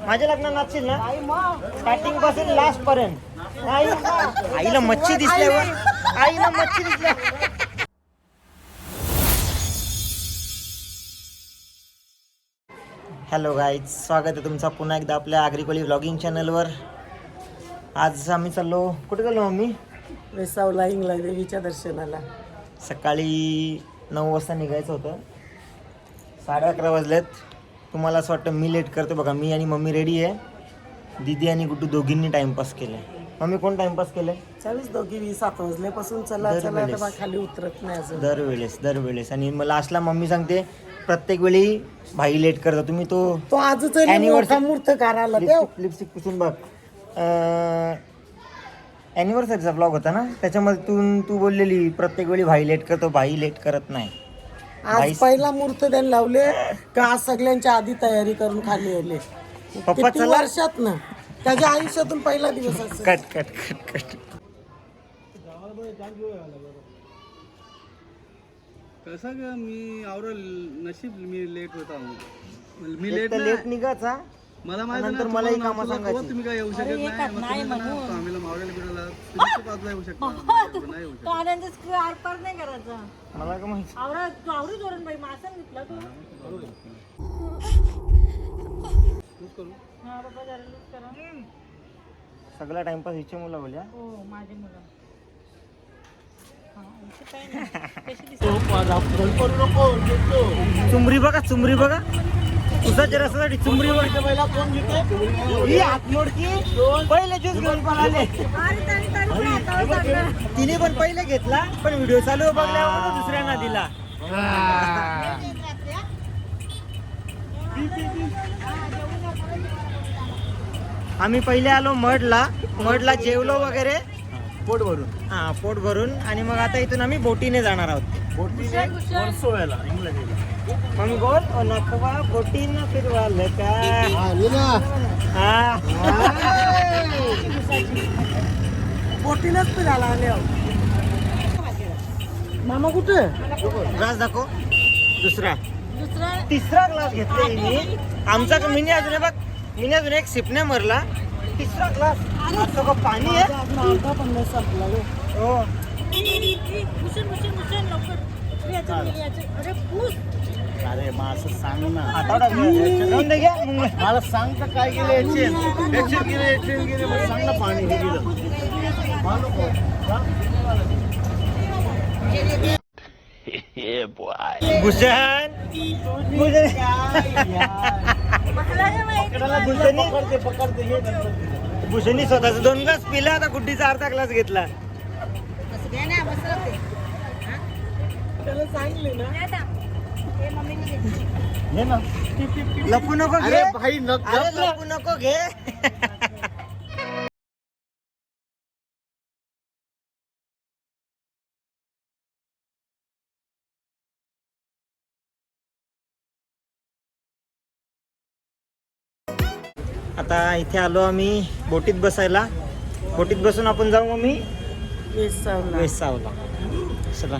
माझ्या लग्नात नाचशील ना स्टार्टिंग पासून लास्ट पर्यंत. आईला मच्छी दिसल्यावर आईला मच्छी दिसल्या. हॅलो गाईज, स्वागत आहे तुमचा पुन्हा एकदा आपल्या आग्रिकोली व्लॉगिंग चॅनलवर. आज आम्ही चाललो, कुठे चाललो मम्मी? वेसावला इंगला देवीच्या दर्शनाला. सकाळी 9 वाजता निघायचं होतं, 11:30 वाजलेत. तुम्हाला असं वाटतं मी लेट करतो बघा. मी आणि मम्मी रेडी आहे. दीदी आणि गुड्डू दोघींनी टाइमपास केले. मम्मी कोण टाइमपास केले? 24 दोघी 7 वाजल्यापासून चला चला तर खाली उतरत नाही अजून. दरवेळेस. आणि मला लास्टला मम्मी सांगते प्रत्येक वेळी भाई लेट करता तुम्ही. तो आजच मूर्त करायला लिपस्टिक पुसून बघ. ॲनिव्हर्सरीचा ब्लॉग होता ना, त्याच्यामध्ये तू बोललेली प्रत्येक वेळी भाई लेट करतो, भाई लेट करत नाही. आज पहिला मूर्त त्यांनी लावले का आज सगळ्यांच्या आधी तयारी करून खाली आले. पप्पा चला वर्षात ना त्याच्या आयुष्यातून पहिला दिवस असेल. कट कसं ग मी आवरल नशीब मी लेट होता. मी लेट निघायचा. मला माहिती नंतर मलाही कामं सांगायची. तुम्ही काय येऊ शकत नाही. आम्हाला मावळायला बिरायला तुम्ही बाजूला येऊ शकता. नाही येऊ शकत. मला का माहिती. सगळा टाइमपास हिचे मुलं बोलल्या. चुमरी बघा उसाच्या रसासाठी चुमरी बघा. पहिले ज्यूस घेऊन पळाले. तिने पण पहिले घेतला, पण व्हिडिओ चालू बघल्यावर दुसऱ्यांना दिला. आम्ही पहिले आलो मडला जेवलो वगैरे पोट भरून आणि मग आता इथून आम्ही बोटीने जाणार आहोत. मग बोल नकवा बोटीनं फिरवाल का. बोटीनच फिरायला आले. मामा कुठे ग्लास दाखव. तिसरा ग्लास घेतलाय मी. आमचा मिनी अजून एक सिप नाही मरला. तिसरा ग्लास. आता पाणी आहे. हो अरे मग असं सांग ना. मला सांग तर काय गेले गेले मला सांग ना. पाणी हे गेलं भूषणी स्वतःचा 2 ग्लास पिला. आता गुड्डीचा अर्धा ग्लास घेतला. लपू नको घे. लपू नको घे. आता इथे आलो आम्ही बोटीत बसायला. बोटीत बसून आपण जाऊ मम्मी वेसावला.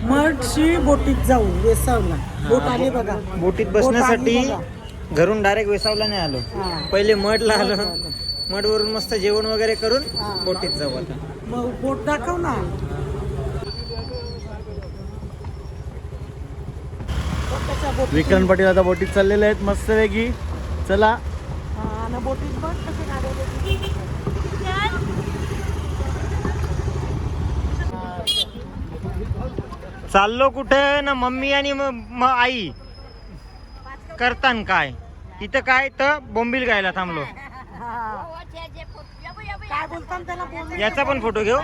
मडशी बोटीत जाऊ वेसावला. बोट आली बघा. बोटीत बसण्यासाठी घरून डायरेक्ट वेसावला नाही आलो. पहिले मडला आलो. मडवरून मस्त जेवण वगैरे करून बोटीत जाऊ. आता मग बोट दाखव ना. विक्रांत पाटील आता बोटीत चाललेले आहेत मस्त वेगळी. चला बोटीत बघ कसे चाललो कुठे ना मम्मी आणि आई करतान काय. इथं काय तर बोंबील गायला थांबलो. काय बोलतात त्याला. याचा पण फोटो घेऊ.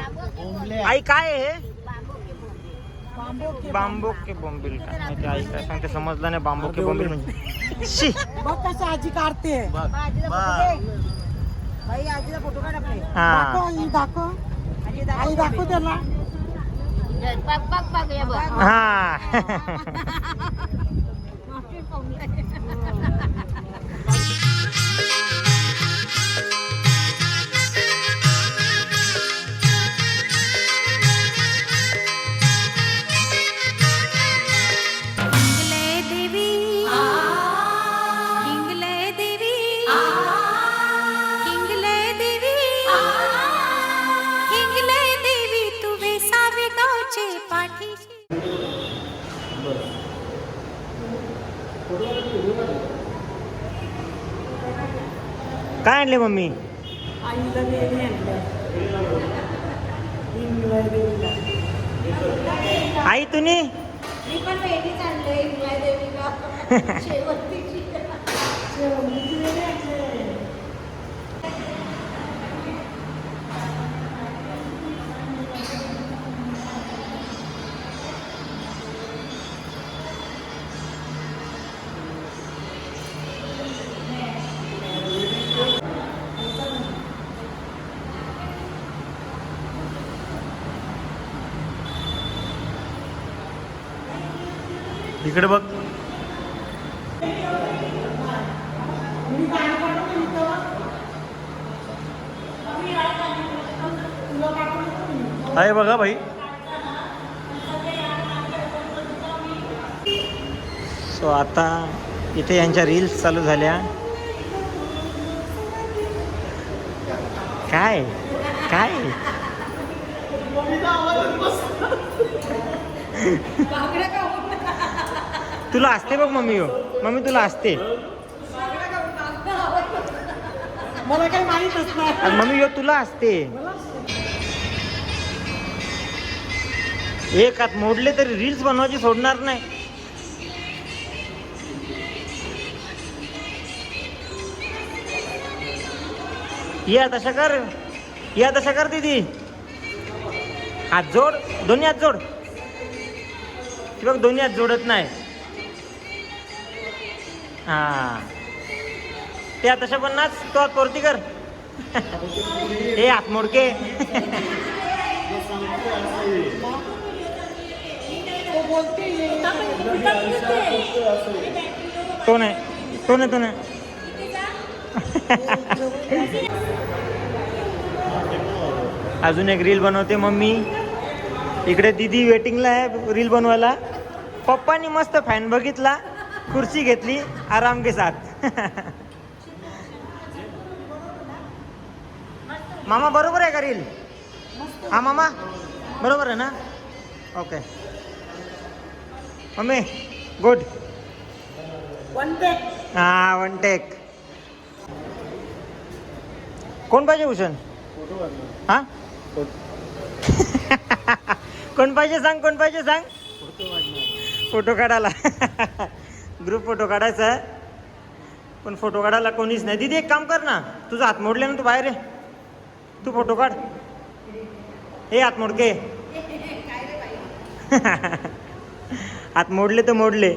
आई काय आहे हे? बांबू के बोंबील. काय आई काय सांगते समजलं नाही. बांबू के बोंबील म्हणजे बघ कसं आजी काढते. दाखव त्याला. हा काय आणले मम्मी? आईला वेणी आणल्या. इंगळ्या देवीला. आई तुम्ही मी पण वेगळीच आणलंय इंगळ्या देवीला शेवंतीची. शेवंतीची वेणी आणली. इकडे बघ. आहे बघा भाई. सो आता इथे यांच्या रील्स चालू झाल्या. काय काय तुला असते बघ मम्मी. हो मम्मी तुला असते. मला काही माहीतच नाही. आणि मम्मी यो तुला असते. एक हात मोडले तरी रील्स बनवायची सोडणार नाही. या तशा कर. या तशा कर दीदी. हात जोड. दोन्ही हात जोड. ती बघ दोन्ही हात जोडत नाही. हा त्या तशा पण नाच. तो हात वरती कर. हे हात मोडके. तो नाही तो नाही तो नाही. अजून एक रील बनवते मम्मी. इकडे दीदी वेटिंगला आहे रील बनवायला. पप्पानी मस्त फॅन बघितला. खुर्ची घेतली आराम के साथ. मामा बरोबर आहे का रील? हा मामा बरोबर आहे ना? Okay mummy good. One take. हा वन टेक. कोण पाहिजे भूषण? हा कोण पाहिजे सांग. कोण पाहिजे सांग. फोटो काढायला. ग्रुप फोटो काढायचा आहे पण फोटो काढायला कोणीच नाही. दीदी एक काम कर ना. तुझा हात मोडले ना तू बाहेर आहे. तू फोटो काढ. हे हात मोडके. हात मोडले तर मोडले.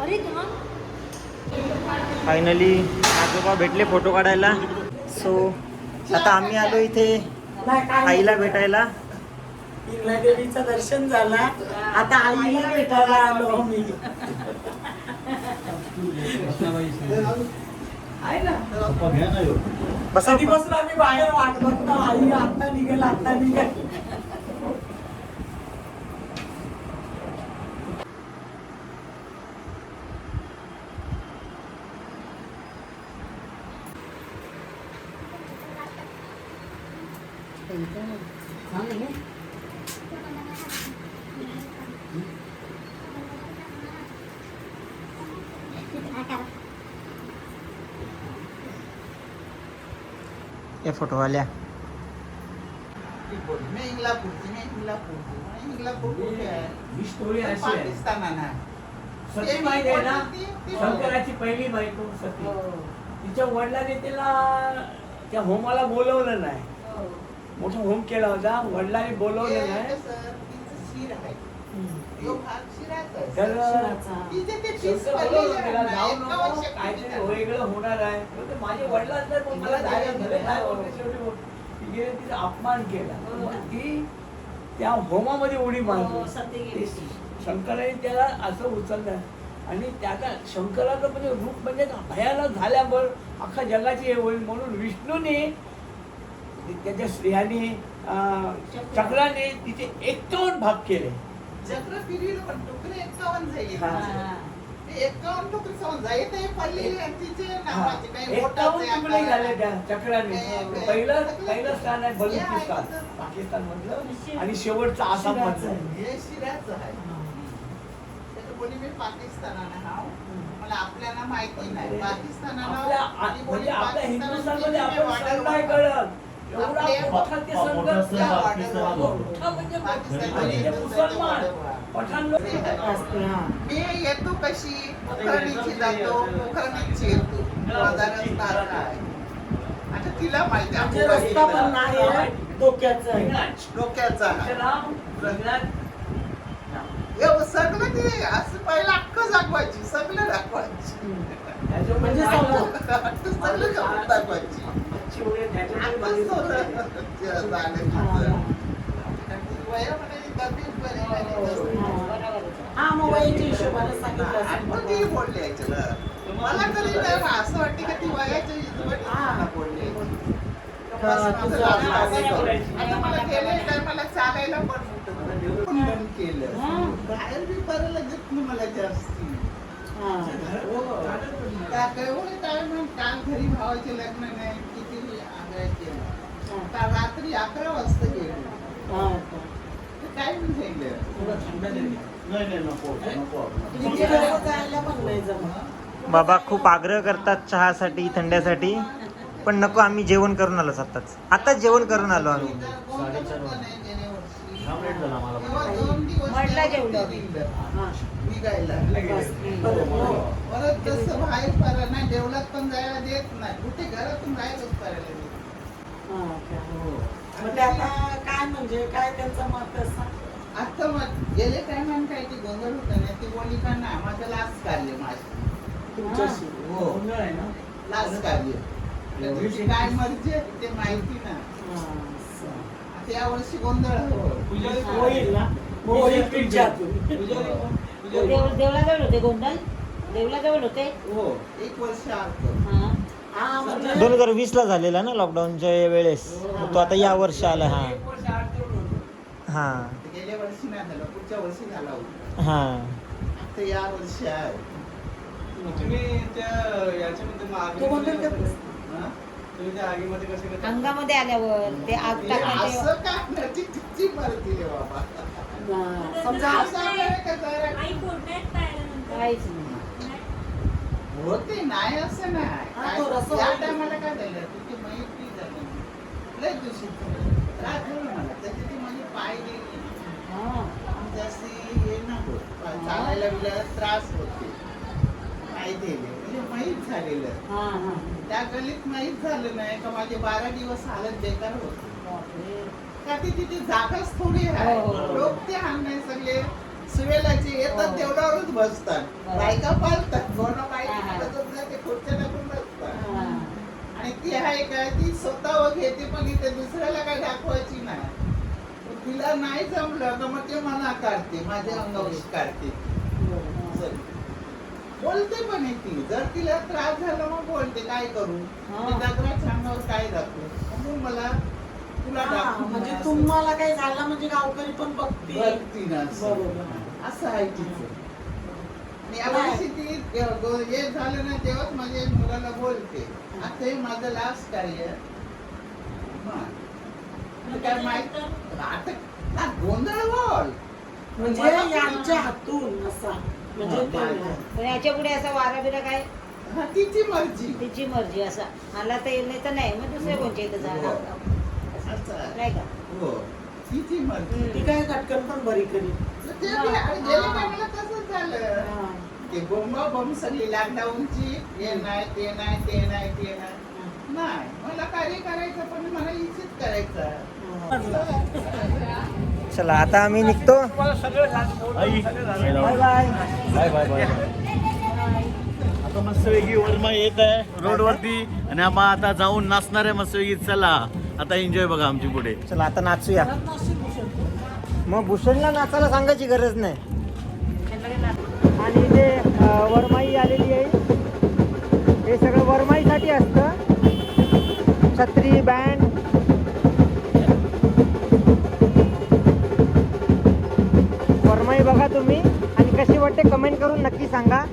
अरे का फायनली आजोबा भेटले फोटो काढायला. सो आता आम्ही आलो इथे आईला भेटायला. इंगळ्या देवीचं दर्शन झालं. आता आईला भेटायला आलो मी. आहे ना बसा. कधीपासून आम्ही बाहेर वाट बघतो. आई आता निघेल आता निघेल. या फोटो वाल्या. ही स्टोरी अशी आहे. सती माहिती आहे ना? शंकराची पहिली बायको सती. तिच्या वडिलांनी तिला त्या होमाला बोलवलं नाही. मोठा होम केला होता. वडिलांनी बोलवलं नाही. तर शंकर बोलवलं तिला, जाऊ नको काहीतरी वेगळं होणार आहे. तर माझे वडिलांचं पण मला जायला झालं नाही. ती गेली, तिचा अपमान केला. मग ती त्या होमामध्ये उडी मारली. शंकराने त्याला असं उचललं आणि त्याचा शंकराचं म्हणजे रूप म्हणजे भयानक झाल्यावर अख्खा जगाची हे होईल म्हणून विष्णूने त्याच्या स्त्रियाने चक्राने तिचे 51 भाग केले. चक्र फिरविलं पण टुकडे 51 झाले. हा. ते 51 टुकडे समज जायत आहे पडलेले आणि तिचे नावाचे काही 51 तुकडे झाले त्या चक्राने. काय- पहिलं स्थान आहे बलुचिस्तान पाकिस्तान मधलं आणि शेवटचं आसाम मधलं. हे शिराचं आहे. त्याचं बोली मी पाकिस्तानानं हाव मला आपल्याला माहिती नाही पाकिस्तानानं म्हणजे आपल्या हिंदुस्थानमध्ये आपण सण नाही कळत एवढा मोठा ते सण मुसलमान पठाण लोक मी येतो कशी पोखरणीची जातो पोखरणीची येतो बाजारात नारळ आहे आता तिला माहिती म्हणजे रस्ता पण नाही डोक्याचा आहे. डोक्याचा आहे. राम रंगनाथ एवढं सगळं ते असं पहिलं अख्खं दाखवायची सगळं दाखवायची म्हणजे समजा सगळं दाखवायची आताच होतं. झालं तिचं. वया म्हणाली, तब्येत बरी नाही. हा मग वयाच्या हिशोबाने सांगितलं असेल. आता ती बोलली याच्याला. मला तरी नाही असं वाटतं की ती वयाच्या हिशोबाने मला बोलली. आता मला गेले काय मला चालायला पण होतं. पण बंद केलं. बाहेर बी करायला देत नाही मला जास्ती. काल घरी भावाचे लग्न नाही किती आग्रह केला काल रात्री 11 वाजता गेलो काय म्हणजे जायला पण नाही जमत. बाबा खूप आग्रह करतात चहासाठी थंड्यासाठी पण नको आम्ही जेवण करून आलो आताच जेवण करून आलो आम्ही म्हटलं जेवलं. निघायला परत तसं बाहेर पडा नाही देवळात पण जायला देत नाही कुठे घरातून बाहेरच पडायला देत. म्हणजे आता काय म्हणजे काय त्यांचं मत असं आता मग गेले काय म्हण काय ती गोंधळ होत नाही ती बोली का नाही माझं लाच काढले माझी तुमच्याशी हो लाच काढले त्या दिवशी काय मर्जी आहे ते माहिती ना आता या वर्षी गोंधळ होईल ना मग होईल तुमच्यातून. देवळाजवळ होते गोंधळ देवळाजवळ होते. हो 1 वर्ष आलं हा म्हणजे 2020 ला झालेला ना लॉकडाऊनच्या वेळेस तो आता या वर्षी आला हा गेल्या वर्षी नाही झालं पुढच्या वर्षी झाला होता हा आता या वर्षी आहे तुम्ही त्या याच्यामध्ये मग तो गोंधळ आगीमध्ये करतोस? हा? तुम्ही त्या आगीमध्ये कसे करता? अंगामध्ये आल्यावर ते आग हे टाकते असं काय नाही ती किती मरती रे बाबा समजा असं आपल्याला का जरा काहीच नाही. होते नाही असं नाही हा, तो रस्सा या होईल. टायमाला काय झालं तुझी माहिती झाली लय दूषित झालं. त्रास झाला मला त्याची ती माझी पाय गेली जास्ती हे नको चालायला बिलायला त्रास होते पाय गेले म्हणजे माहीत झालेलं हा हा त्या गलीत माहीत झालं नाही का माझे 12 दिवस हालत बेकार होते का ती तिथे जागाच थोडी आहे हो. लोक ते नाही सगळे सुवेलाचे येतात हो. तेवढ्यावरच बसतात बायका पाळतात कोणा बायका हा. बसत नाही ते खुर्च्या टाकून बसतात हा. आणि ती आहे का ती स्वतःवर घेते पण इथे दुसऱ्याला काय दाखवायची नाही तिला नाही जमलं का मग ते मना काढते माझ्या अंगावर काढते चल. बोलते पण आहे ती जर तिला त्रास झाला मग बोलते काय करू ते दगडाच्या अंगावर काय दाखवू मग मला तुला हा, दाखवू म्हणजे असं. तुम्हाला काही झालं म्हणजे गावकरी पण बघतील. बघती ना असं. बरोबर. असं आहे तिचं आणि यावर्षी ती हे झालं ना तेव्हाच माझ्या मुलाला बोलते आता हे माझं लास्ट कार्य काय माहित आता ना गोंधळ बोल म्हणजे यांच्या हातून असा म्हणजे ते- पण याच्या पुढे असा वारा बिरा काय हा, तिची मर्जी तिची मर्जी असा मला तर येईल नाही तर नाही मग दुसऱ्या कोणच्या इथं जाणार असं आहे. नाही का हो तिची मर्जी ती काय कटकन पण बरी करील. ते बी आणि गेल्या टायमाला तसंच झालं हा. ते बोंबा बॉम्ब सगळी लॉकडाऊनची हे नाही ते नाही ते नाही ते नाही नाही मला कार्य करायचं पण मला इच्छित करायचं चला आता आम्ही निघतो बाय बाय आता मस्तपैकी वर्मा येत आहे रोडवरती आणि आपण आता जाऊन नाचणार आहे मस्तपैकी चला आता एन्जॉय बघा आमची पुढे चला आता नाचूया मग भूषणला नाचायला सांगायची गरज नाही आणि इथे वरमाई आलेली आहे हे सगळं वरमाईसाठी असतं छत्री बँड वरमाई बघा तुम्ही आणि कशी वाटते कमेंट करून नक्की सांगा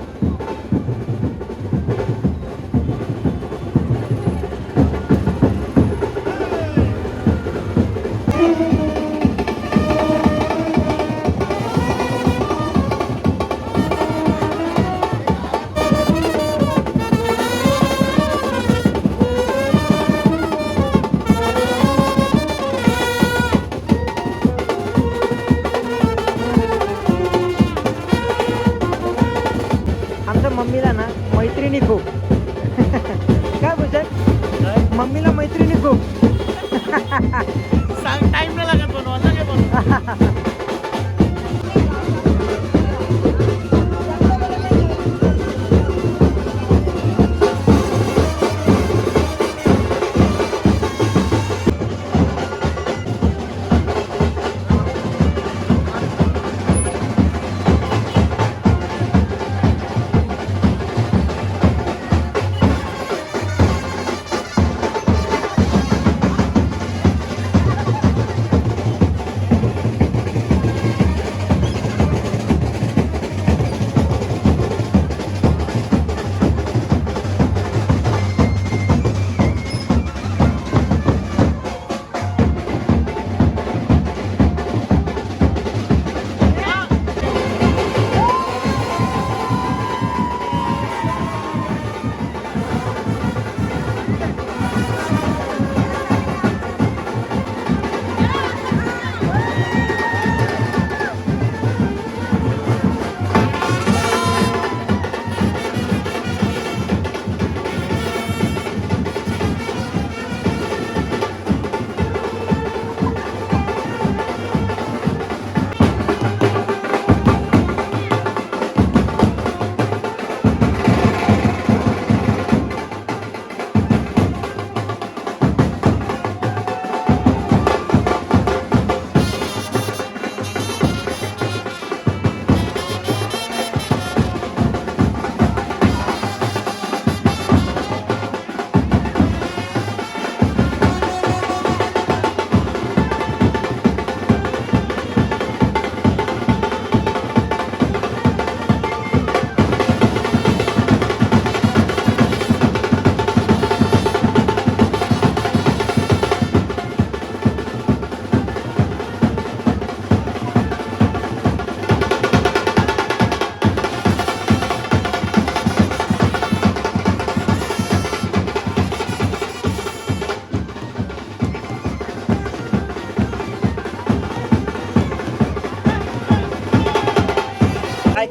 मम्मीला मैत्रिणी खूप. सांग टाइम नाही लागत बनवा लगे बनवा.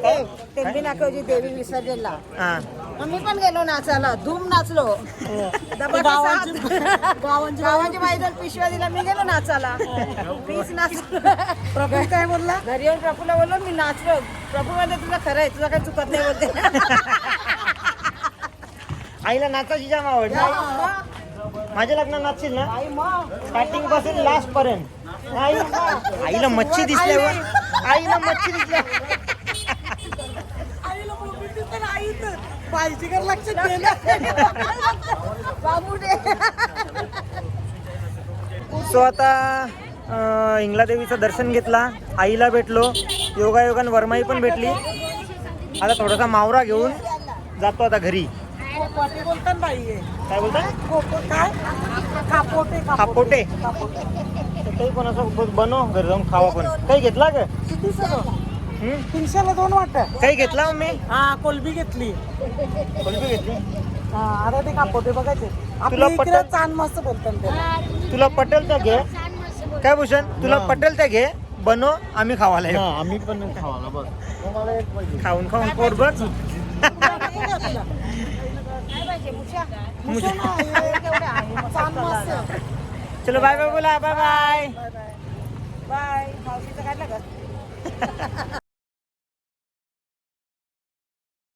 काय तेंबी नाक्याची देवी विसर्जनला हा आम्ही पण गेलो नाचायला धूम नाचलो गावांची बाईला पिशव्या दिला मी गेलो नाचायला मीच नाचलो. प्रभू काय बोलला? घरी येऊन प्रभूला बोललो मी नाचलो. प्रभू मध्ये तुझं खरं आहे तुझं काही चुकत नाही बोलते. आईला नाचायची जाम आवड ना. माझ्या लग्नात नाचशील ना स्टार्टिंग पासून लास्ट पर्यंत. आईला मच्छी दिसल्यावर आईला मच्छी दिसल्यावर पाहिजे लक्ष दिलं. बाबू दे. सो आता इंगलादेवीचं दर्शन घेतला, आईला भेटलो, योगायोगान वर्माई पण भेटली. आता थोडासा मावरा घेऊन जातो आता घरी. पोपटे बोलतात बाई हे. काय बोलताय? काय कापोटे कापोटे तर काही पण असं बनव घरी जाऊन खावा. पण काही घेतला का? किती सगळं 300ला 2 वाटत. काही घेतला मम्मी? हा कोलबी घेतली. कोलबी घेतली. हा आता ते कापोटे बघायचे. तुला आपल्या इकडे पटत- चांद मस्त बोलतात त्याला. तुला पटेल त्या घे. काय भूषण तुला पटेल त्या घे, बनव, आम्ही खावाला येऊ. आम्ही पण खावाला बघ. खाऊन खाऊन पोट बघ. चांद मस्त. चलो बाय बाय बोला. Bye bye. बाय मावशीचं काढलं का